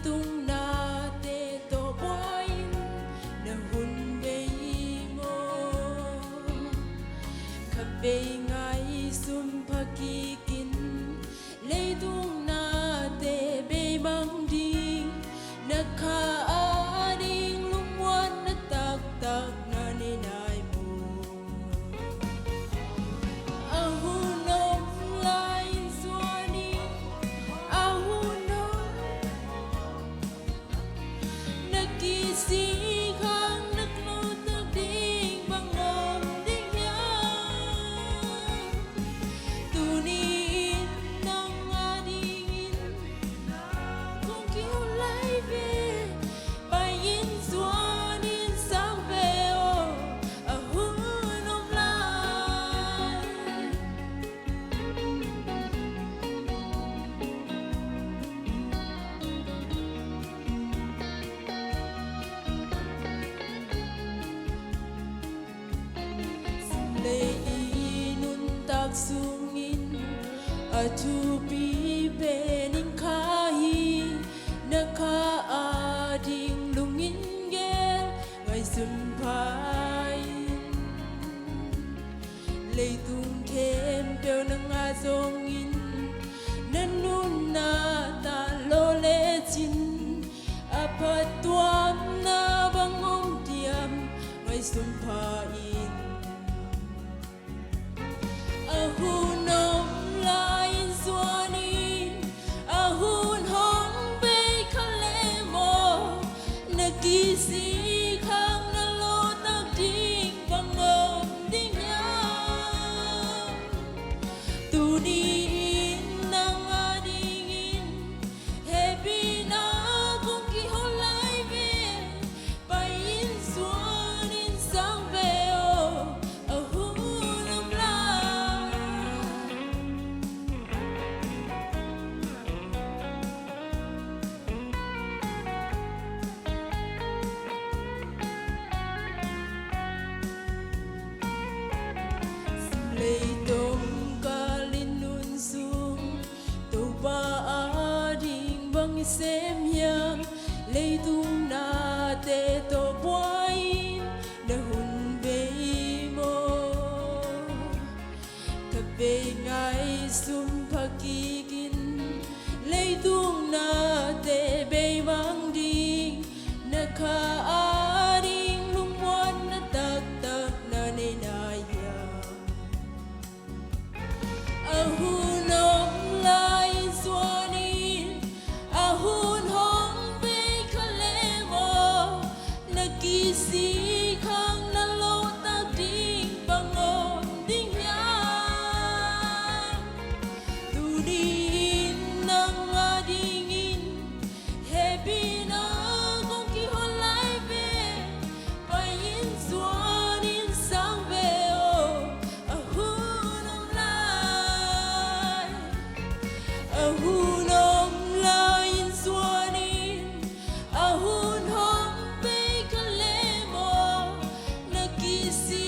tung na te to boy na hun be mo khắp bề ngay sum phaki kin lấy tung na te be mang đi na kha a ding lung wan na tak tak na ni nai mo a hu nom lai suani a hu nom na ki si khang nak lo tak ding bang om ding ya tu ni nang a ding kong kiu lai ve bai in suani sang ve o a hu nom lai lệ nun tak sungin a tu pi benin khai na kha a ding lungin gel ngai sun pai lệ tung thêm bèo nang a zongin na nun na ta lo le chin a pat tuam na bangom tiam ngai sun pai a hu nom lai suani a hun hong be khale mo na ki si khang na lo tak ding bang om ding ya tu ni nang a ding in happy na kong ki ho lai ve bai in suan in sang ve o a hu nom lai lệ tôm ca linh nun sung tàu ba a ding bang xem yang lệ tung na te to boy na hun be mo khắp bề ngay sum phaki kin lệ tung na te be mang đi na kha a ding lung wan na tak tak na ne na ya a hu nom lai suani a hun hong be khale mo na ki si khang na lo tak ding bang om ding ya tu din nang a ding in happy na kong ki ho lai ve bai in suan in sang ve o a hu nom lai a hu nom lai in suan in a hun hong be khale mo na ki si